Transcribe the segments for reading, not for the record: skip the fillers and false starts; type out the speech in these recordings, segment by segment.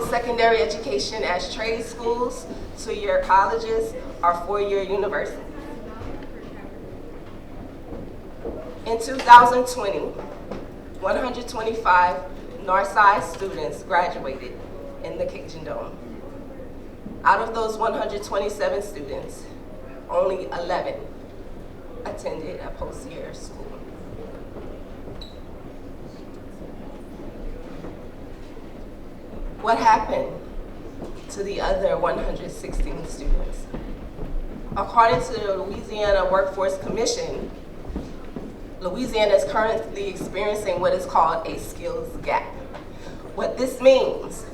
post-secondary education as trade schools, 2-year colleges, or 4-year universities. In 2020, 125 Northside students graduated in the Cajun Dome. Out of those 127 students, only 11 attended a post-year school. What happened to the other 116 students? According to the Louisiana Workforce Commission, Louisiana is currently experiencing what is called a skills gap. What this means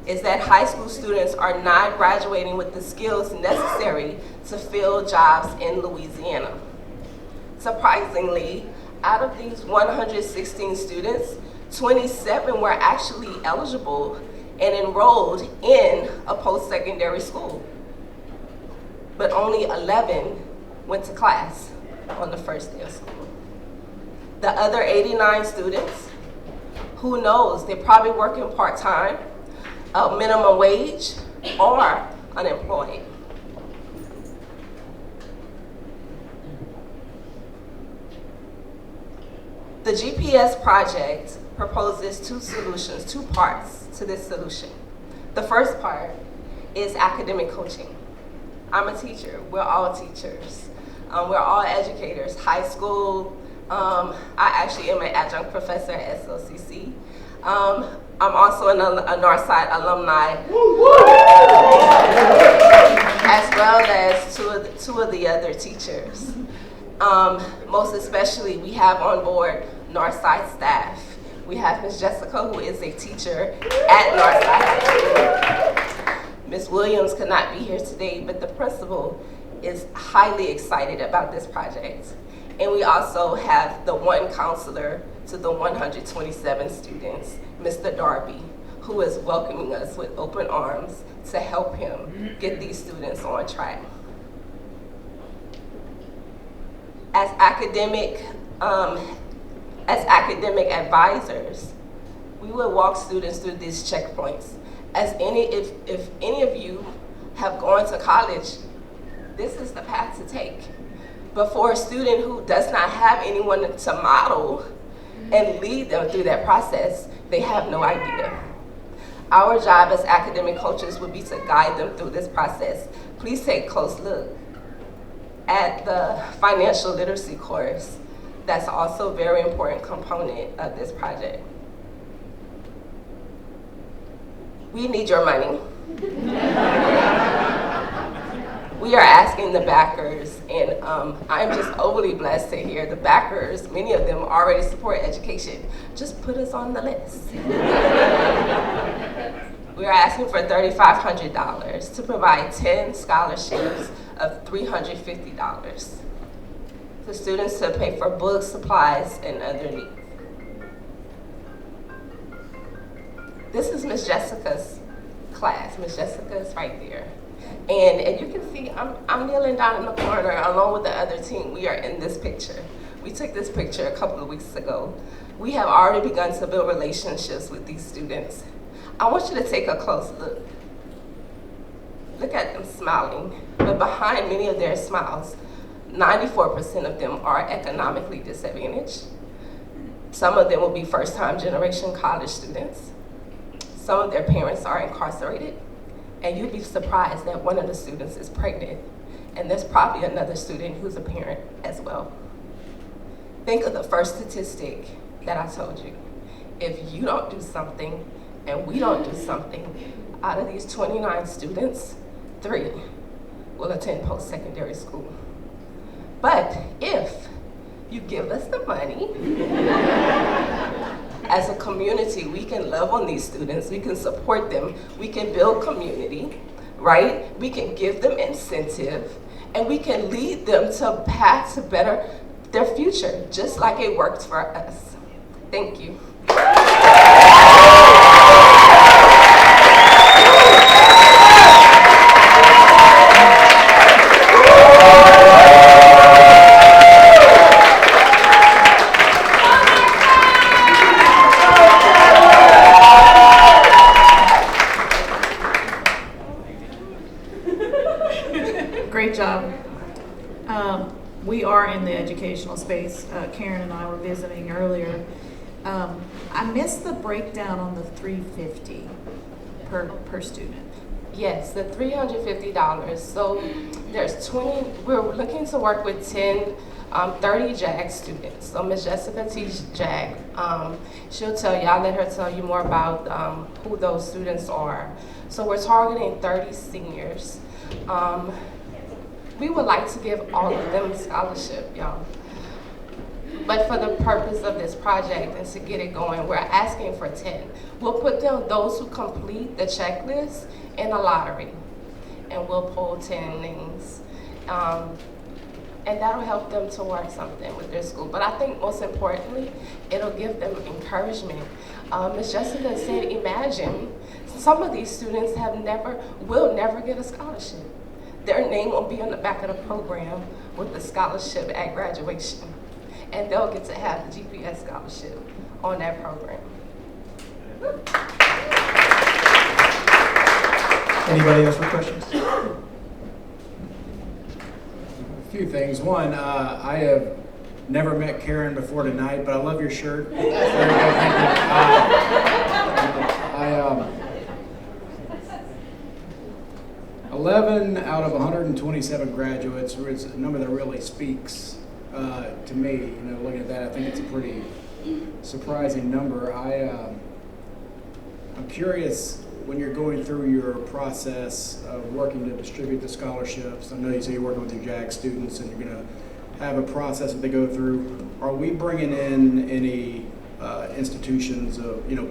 is that high school students are not graduating with the skills necessary to fill jobs in Louisiana. Surprisingly, out of these 116 students, 27 were actually eligible and enrolled in a post-secondary school, but only 11 went to class on the first day of school. The other 89 students, who knows, they're probably working part-time, minimum wage, or unemployed. The GPS project proposes two solutions, two parts to this solution. The first part is academic coaching. I'm a teacher, we're all teachers. We're all educators, high school. I actually am an adjunct professor at SLCC. I'm also a Northside alumni, as well as two of the other teachers. Most especially, we have on board Northside staff. We have Ms. Jessica, who is a teacher at Northside High School. Ms. Williams could not be here today, but the principal is highly excited about this project. And we also have the one counselor to the 127 students, Mr. Darby, who is welcoming us with open arms to help him get these students on track. As academic advisors, we will walk students through these checkpoints. If any of you have gone to college, this is the path to take. But for a student who does not have anyone to model and lead them through that process, they have no idea. Our job as academic coaches would be to guide them through this process. Please take a close look at the financial literacy course. That's also a very important component of this project. We need your money. We are asking the backers, and I'm just overly blessed to hear the backers, many of them already support education. Just put us on the list. We are asking for $3,500 to provide 10 scholarships of $350. The students to pay for books, supplies, and other needs. This is Ms. Jessica's class. Ms. Jessica is right there. And you can see I'm kneeling down in the corner along with the other team. We are in this picture. We took this picture a couple of weeks ago. We have already begun to build relationships with these students. I want you to take a close look. Look at them smiling, but behind many of their smiles, 94% of them are economically disadvantaged. Some of them will be first-time generation college students. Some of their parents are incarcerated. And you'd be surprised that one of the students is pregnant. And there's probably another student who's a parent as well. Think of the first statistic that I told you. If you don't do something and we don't do something, out of these 29 students, 3 will attend post-secondary school. But if you give us the money, as a community, we can love on these students, we can support them, we can build community, right? We can give them incentive, and we can lead them to a path to better their future, just like it worked for us. Thank you. we are in the educational space. Karen and I were visiting earlier. I missed the breakdown on the $350 per student. Yes, the $350. So there's 20, we're looking to work with 30 JAG students. So Ms. Jessica teaches JAG. She'll tell you, I'll let her tell you more about who those students are. So we're targeting 30 seniors. We would like to give all of them a scholarship, y'all. But for the purpose of this project and to get it going, we're asking for 10. We'll put those who complete the checklist in a lottery, and we'll pull 10 names. And that'll help them to work something with their school. But I think most importantly, it'll give them encouragement. Ms. Jessica said, imagine some of these students will never get a scholarship. Their name will be on the back of the program with the scholarship at graduation. And they'll get to have the GPS scholarship on that program. Anybody else with questions? A few things. One, I have never met Karen before tonight, but I love your shirt. Very good, thank you. 11 out of 127 graduates is a number that really speaks to me. You know, looking at that, I think it's a pretty surprising number. I'm curious, when you're going through your process of working to distribute the scholarships, I know you say you're working with your JAG students and you're going to have a process that they go through. Are we bringing in any institutions,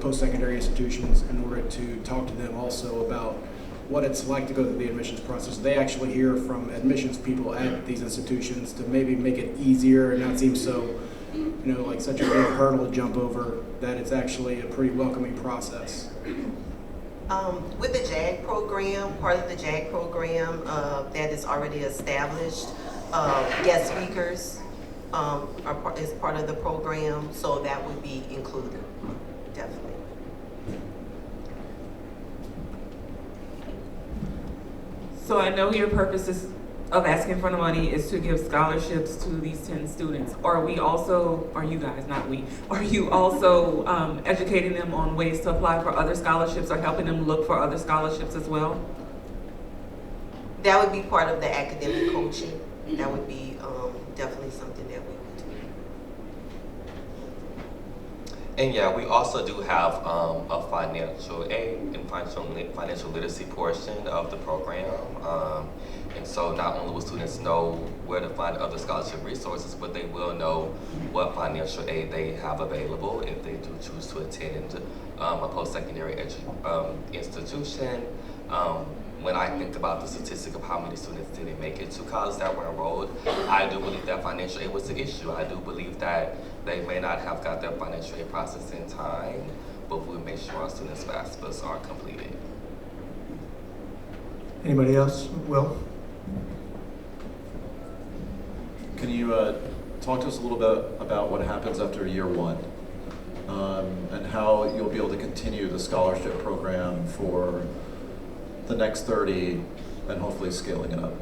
post-secondary institutions, in order to talk to them also about what it's like to go through the admissions process? They actually hear from admissions people at these institutions to maybe make it easier and not seem so, like such a big hurdle to jump over, that it's actually a pretty welcoming process. With the JAG program, part of the JAG program that is already established, guest speakers is part of the program, so that would be included, definitely. So I know your purpose of asking for the money is to give scholarships to these 10 students. Are you also educating them on ways to apply for other scholarships or helping them look for other scholarships as well? That would be part of the academic coaching. That would be definitely something that we would do. And yeah, we also do have a financial aid and financial literacy portion of the program. And so not only will students know where to find other scholarship resources, but they will know what financial aid they have available if they do choose to attend a post-secondary institution. When I think about the statistic of how many students didn't make it to college that were enrolled, I do believe that financial aid was the issue. I do believe that they may not have got their financial aid process in time, but we'll make sure our students' FAFSAs are completed. Anybody else? Will? Can you talk to us a little bit about what happens after year one and how you'll be able to continue the scholarship program for the next 30 and hopefully scaling it up?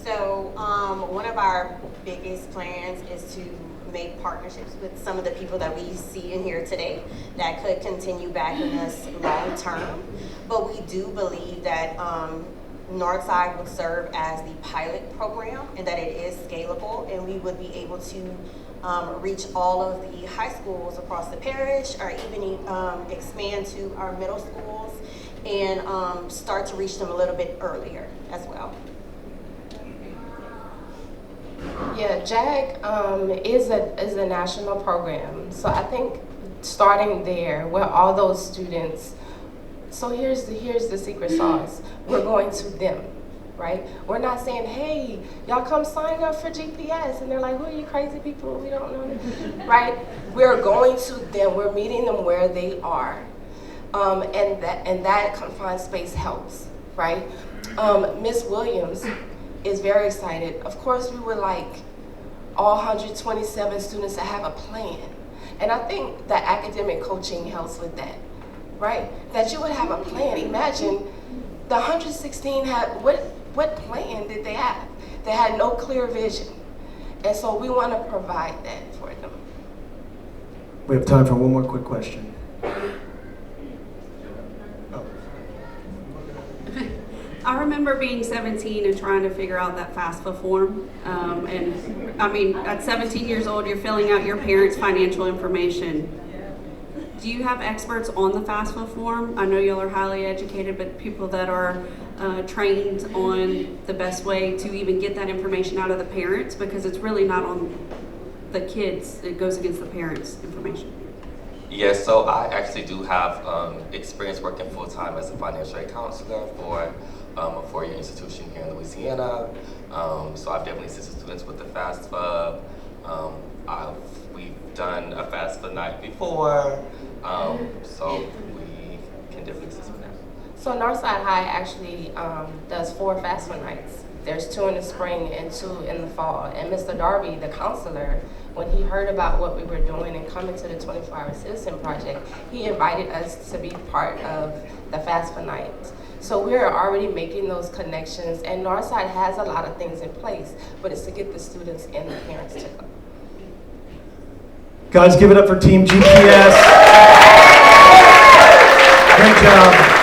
So one of our biggest plans is to make partnerships with some of the people that we see in here today that could continue backing us long term. But we do believe that Northside would serve as the pilot program and that it is scalable, and we would be able to reach all of the high schools across the parish, or even expand to our middle schools and start to reach them a little bit earlier as well. Yeah, JAG is a national program. So I think starting there, where all those students, so here's the secret sauce. We're going to them, right? We're not saying, hey, y'all come sign up for GPS. And they're like, who are you crazy people? We don't know them, right? We're going to them. We're meeting them where they are. And that confined space helps, right? Ms. Williams is very excited. Of course, we would like all 127 students to have a plan. And I think that academic coaching helps with that, right? That you would have a plan. Imagine the 116 had, what plan did they have? They had no clear vision. And so we want to provide that for them. We have time for one more quick question. I remember being 17 and trying to figure out that FAFSA form. And I mean, at 17 years old, you're filling out your parents' financial information. Do you have experts on the FAFSA form? I know y'all are highly educated, but people that are trained on the best way to even get that information out of the parents, because it's really not on the kids, it goes against the parents' information. Yes, so I actually do have experience working full-time as a financial aid counselor for a four-year institution here in Louisiana. So I've definitely assisted students with the FAFSA. We've done a FAFSA night before, so we can definitely assist with that. So Northside High actually does 4 FAFSA nights. There's 2 in the spring and 2 in the fall. And Mr. Darby, the counselor, when he heard about what we were doing and coming to the 24-Hour Citizen Project, he invited us to be part of the FAFSA night. So we're already making those connections, and Northside has a lot of things in place, but it's to get the students and the parents to go. Guys, give it up for Team GPS. Great job.